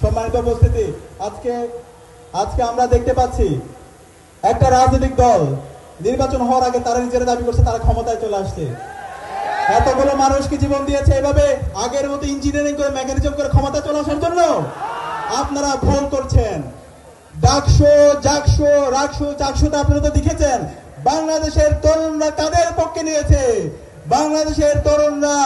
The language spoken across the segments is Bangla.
সম্মানিত উপস্থিতি, আজকে আজকে আমরা দেখতে পাচ্ছি একটা রাজনৈতিক দল নির্বাচন হওয়ার আগে তারা নিজেরা দাবি করছে তারা ক্ষমতায় চলে আসছে। এতগুলো মানুষকে জীবন দিয়েছে এভাবে আগের মতো ইঞ্জিনিয়ারিং করে মেকানিজম করে ক্ষমতা চলে আসার জন্য। আপনারা ভুল করছেন। ডাকসু জাকসু রাকসু চাকসুতে আপনারা তো দেখেছেন বাংলাদেশের তরুণরা কাদের পক্ষে নিয়েছে। বাংলাদেশের তরুণরা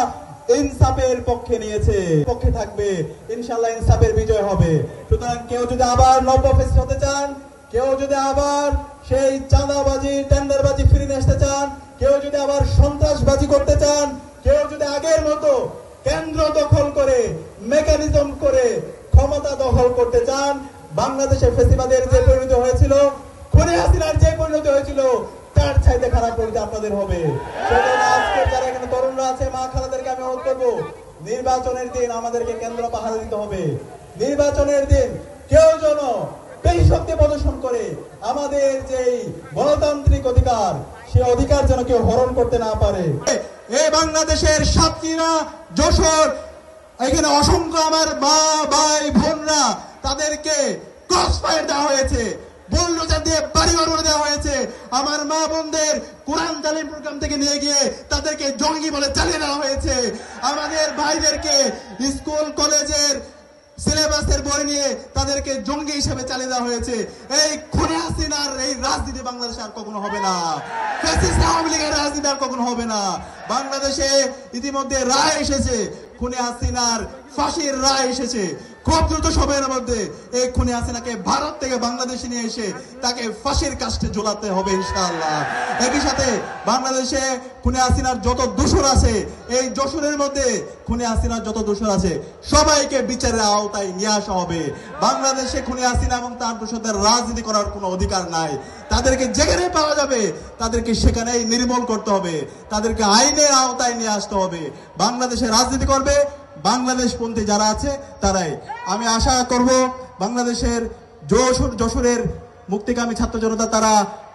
ইনসাফের পক্ষে নিয়েছে, পক্ষে থাকবে। ইনশাআল্লাহ ইনসাফের বিজয় হবে। সুতরাং কেউ যদি আবার নব্য ফেসিস্ট হতে চান, কেউ যদি আবার সেই চাঁদাবাজি টেন্ডারবাজি ফিরিয়ে আসতে চান, কেউ যদি আবার সন্ত্রাসবাজি করতে চান, কেউ যদি আগের মতো কেন্দ্র দখল করে মেকানিজম করে ক্ষমতা দখল করতে চান, বাংলাদেশে ফেসিবাদের যে পরিণতি হয়েছিল, খুনি হাসিনার যে পরিণতি হয়েছিল, তার চাইতে খারাপ পরিণতি আপনাদের হবে। সেজন্য আজকে যারা এখানে তরুণরা আছে, মা খালাদেরকে আমি অনুরোধ করবো, নির্বাচনের দিন আমাদেরকে কেন্দ্র পাহারা দিতে হবে। নির্বাচনের দিন কেউ যেন বেশি শক্তি প্রদর্শন করে আমাদের যে গণতান্ত্রিক অধিকার, সে অধিকার যেন কেউ হরণ করতে না পারে। এই বাংলাদেশের সাতক্ষীরা, যশোর, এখানে অসংখ্য আমার মা ভাই বোনরা, তাদেরকে ক্রসফায়ার দেওয়া হয়েছে, বুলডোজার দিয়ে বাড়ি বাড়ি দেওয়া হয়েছে। আমার মা বোনদের কোরআন তালিম প্রোগ্রাম থেকে নিয়ে গিয়ে তাদেরকে জঙ্গি বলে চালিয়ে দেওয়া হয়েছে। আমাদের ভাইদেরকে স্কুল কলেজের সিলেবাসের বই নিয়ে তাদেরকে জঙ্গি হিসেবে চালিয়ে দেওয়া হয়েছে। এই খুনি হাসিনার এই রাজনীতি বাংলাদেশে আর কখনো হবে না। ফ্যাসিস্ট আওয়ামী লীগের রাজনীতি আর কখনো হবে না। বাংলাদেশে ইতিমধ্যে রায় এসেছে, খুনি হাসিনার ফাঁসির রায় এসেছে। খুব দ্রুত সময়ের মধ্যে এই খুনি হাসিনাকে ভারত থেকে বাংলাদেশে নিয়ে এসে তাকে ফাঁসির কাস্টে ঝোলাতে হবে ইনশাআল্লাহ। একই সাথে বাংলাদেশে খুনি হাসিনার যত দোষর আছে, এই যশোরের মধ্যে খুনি হাসিনার যত দোষর আছে, সবাইকে বিচারের আওতায় নিয়ে আসা হবে। বাংলাদেশে খুনি হাসিনা এবং তার দোষরদের রাজনীতি করার কোনো অধিকার নাই। তাদেরকে যেখানে পাওয়া যাবে তাদেরকে সেখানেই নির্মূল করতে হবে, তাদেরকে আইনের আওতায় নিয়ে আসতে হবে। বাংলাদেশে রাজনীতি করবে বাংলাদেশপন্থী যারা আছে তারাই। আমি আশা করব বাংলাদেশের যশোরের মুক্তিকামী ছাত্র জনতা তারা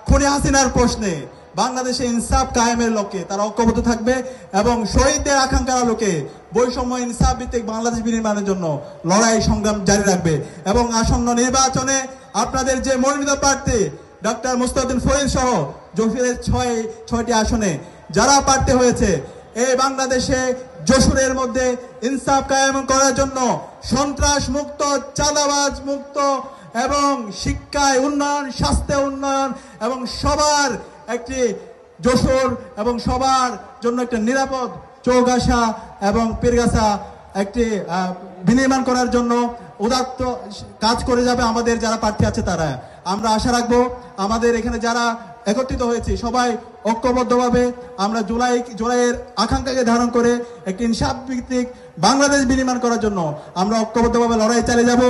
খুনি হাসিনার প্রশ্নে বাংলাদেশে ইনসাফ কায়েমের লক্ষ্যে তারা ঐক্যবদ্ধ থাকবে এবং শহীদদের আকাঙ্ক্ষার লোকে বৈষম্য ইনসাফ ভিত্তিক বাংলাদেশ বিনির্মাণের জন্য লড়াই সংগ্রাম জারি রাখবে। এবং আসন্ন নির্বাচনে আপনাদের যে মনোনীত প্রার্থী ডক্টর মুস্তাউদ্দিন ফরিদ সহ যশোরের ছয়টি আসনে যারা প্রার্থী হয়েছে, এই বাংলাদেশে যশোরের মধ্যে ইনসাফ কায়েম করার জন্য সন্ত্রাস মুক্ত, চাঁদাবাজ মুক্ত এবং শিক্ষায় উন্নয়ন, স্বাস্থ্যে উন্নয়ন এবং সবার একটি যশোর এবং সবার জন্য একটা নিরাপদ চৌগাছা এবং পীরগাছা একটি বিনির্মাণ করার জন্য উদাত্ত কাজ করে যাবে আমাদের যারা প্রার্থী আছে তারা। আমরা আশা রাখবো আমাদের এখানে যারা একত্রিত হয়েছে সবাই ঐক্যবদ্ধভাবে আমরা জুলাইয়ের আকাঙ্ক্ষাকে ধারণ করে একটি ইনসাফ ভিত্তিক বাংলাদেশ বিনির্মাণ করার জন্য আমরা ঐক্যবদ্ধভাবে লড়াই চালিয়ে যাব।